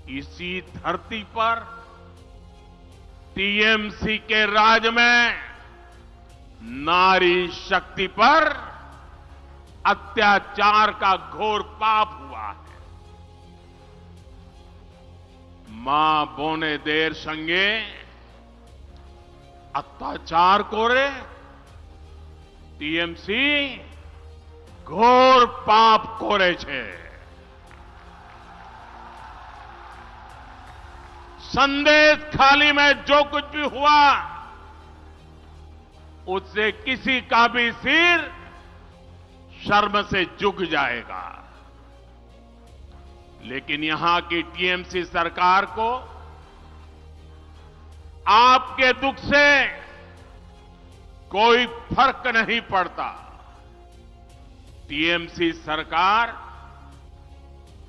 इसी धरती पर टीएमसी के राज में नारी शक्ति पर अत्याचार का घोर पाप हुआ है। मां बोने देर संगे अत्याचार कोरे टीएमसी घोर पाप कोरे छे। संदेश खाली में जो कुछ भी हुआ उससे किसी का भी सिर शर्म से झुक जाएगा। लेकिन यहां की टीएमसी सरकार को आपके दुख से कोई फर्क नहीं पड़ता। टीएमसी सरकार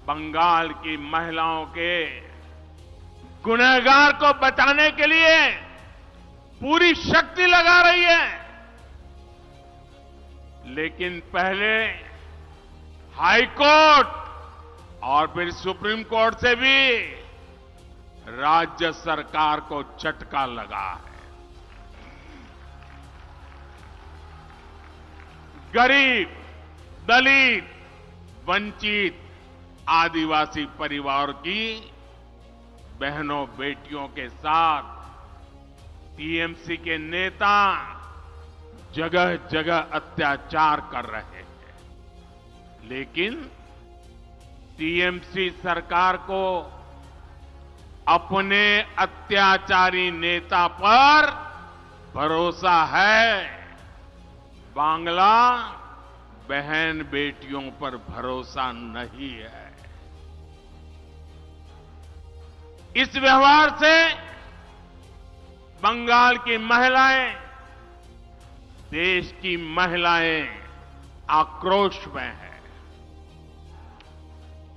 बंगाल की महिलाओं के गुनहगार को बचाने के लिए पूरी शक्ति लगा रही है। लेकिन पहले हाई कोर्ट और फिर सुप्रीम कोर्ट से भी राज्य सरकार को झटका लगा है। गरीब, दलित, वंचित, आदिवासी परिवार की बहनों बेटियों के साथ टीएमसी के नेता जगह जगह अत्याचार कर रहे हैं। लेकिन टीएमसी सरकार को अपने अत्याचारी नेता पर भरोसा है, बांग्ला बहन बेटियों पर भरोसा नहीं है। इस व्यवहार से बंगाल की महिलाएं, देश की महिलाएं आक्रोश में है।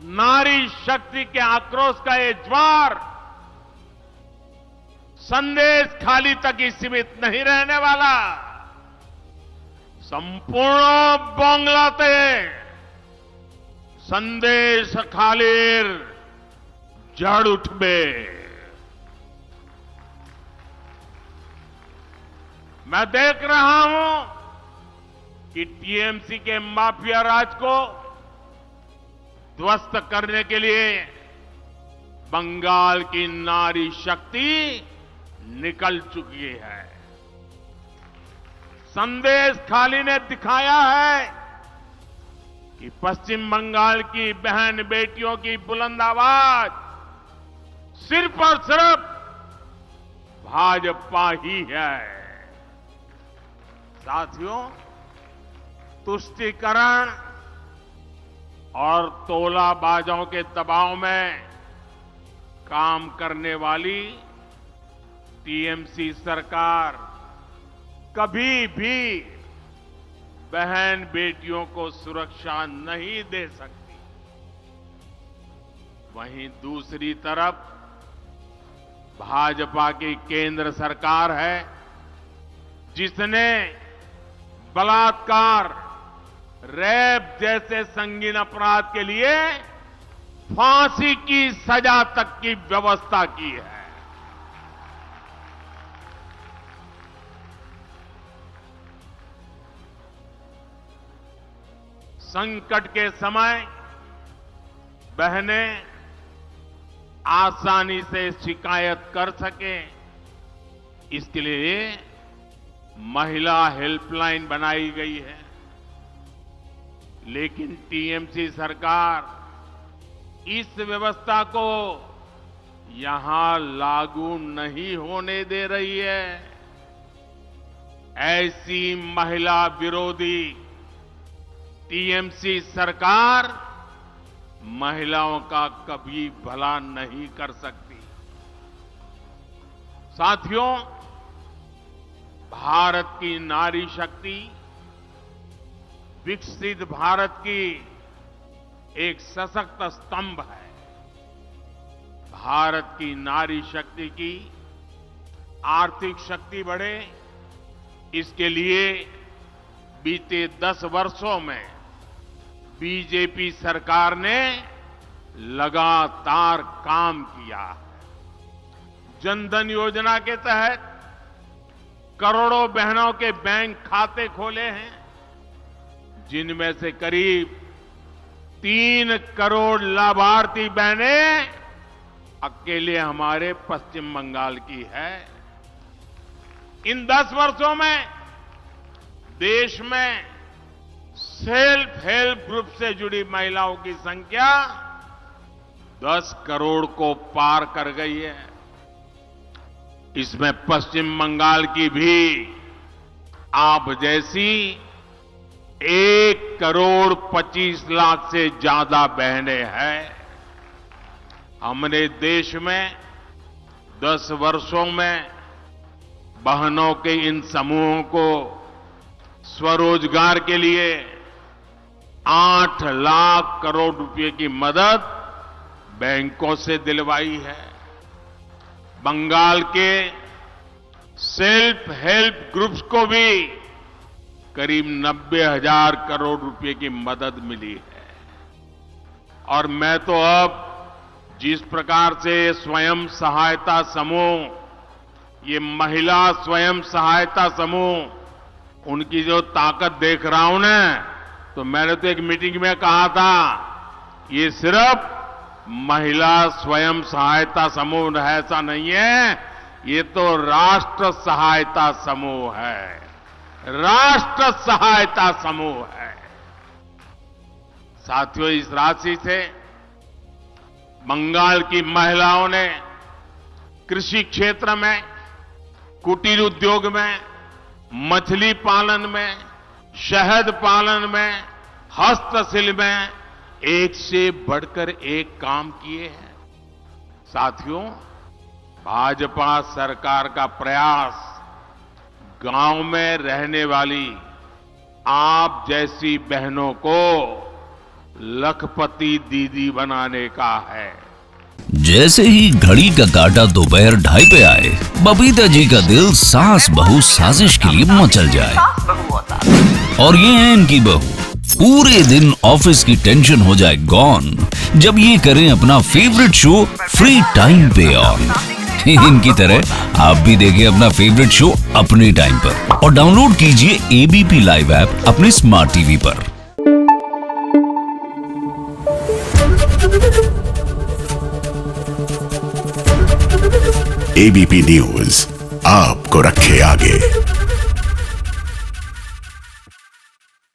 नारी शक्ति के आक्रोश का ये ज्वार संदेश खाली तक ही सीमित नहीं रहने वाला। संपूर्ण बांग्लाते संदेश खालीर जड़ उठबे। मैं देख रहा हूं कि टीएमसी के माफिया राज को ध्वस्त करने के लिए बंगाल की नारी शक्ति निकल चुकी है। संदेश खाली ने दिखाया है कि पश्चिम बंगाल की बहन बेटियों की बुलंद आवाज सिर्फ और सिर्फ भाजपा ही है। साथियों, तुष्टीकरण और तोलाबाजों के दबाव में काम करने वाली टीएमसी सरकार कभी भी बहन बेटियों को सुरक्षा नहीं दे सकती। वहीं दूसरी तरफ भाजपा की केंद्र सरकार है जिसने बलात्कार, रेप जैसे संगीन अपराध के लिए फांसी की सजा तक की व्यवस्था की है। संकट के समय बहनें आसानी से शिकायत कर सकें, इसके लिए महिला हेल्पलाइन बनाई गई है। लेकिन टीएमसी सरकार इस व्यवस्था को यहां लागू नहीं होने दे रही है। ऐसी महिला विरोधी टीएमसी सरकार महिलाओं का कभी भला नहीं कर सकती। साथियों, भारत की नारी शक्ति विकसित भारत की एक सशक्त स्तंभ है। भारत की नारी शक्ति की आर्थिक शक्ति बढ़े, इसके लिए बीते 10 वर्षों में बीजेपी सरकार ने लगातार काम किया। जनधन योजना के तहत करोड़ों बहनों के बैंक खाते खोले हैं, जिनमें से करीब 3 करोड़ लाभार्थी बहनें अकेले हमारे पश्चिम बंगाल की है। इन 10 वर्षों में देश में सेल्फ हेल्प ग्रुप से जुड़ी महिलाओं की संख्या 10 करोड़ को पार कर गई है। इसमें पश्चिम बंगाल की भी आप जैसी 1 करोड़ 25 लाख से ज्यादा बहनें हैं। हमने देश में 10 वर्षों में बहनों के इन समूहों को स्वरोजगार के लिए 8 लाख करोड़ रुपए की मदद बैंकों से दिलवाई है। बंगाल के सेल्फ हेल्प ग्रुप्स को भी करीब 90,000 करोड़ रुपए की मदद मिली है। और मैं तो अब जिस प्रकार से स्वयं सहायता समूह, ये महिला स्वयं सहायता समूह, उनकी जो ताकत देख रहा हूं ना, तो मैंने तो एक मीटिंग में कहा था, ये सिर्फ महिला स्वयं सहायता समूह ऐसा नहीं है, ये तो राष्ट्र सहायता समूह है, राष्ट्र सहायता समूह है। साथियों, इस राशि से बंगाल की महिलाओं ने कृषि क्षेत्र में, कुटीर उद्योग में, मछली पालन में, शहद पालन में, हस्तशिल्प में एक से बढ़कर एक काम किए हैं। साथियों, भाजपा सरकार का प्रयास गांव में रहने वाली आप जैसी बहनों को लखपति दीदी बनाने का है। जैसे ही घड़ी का काटा दोपहर 2:30 पे आए, बबीता जी का दिल सास बहू साजिश के लिए मचल जाए। और ये है इनकी बहू, पूरे दिन ऑफिस की टेंशन हो जाए गॉन जब ये करें अपना फेवरेट शो फ्री टाइम पे ऑन। इनकी तरह आप भी देखें अपना फेवरेट शो अपने टाइम पर और डाउनलोड कीजिए एबीपी लाइव ऐप अपने स्मार्ट टीवी पर। एबीपी न्यूज आपको रखे आगे।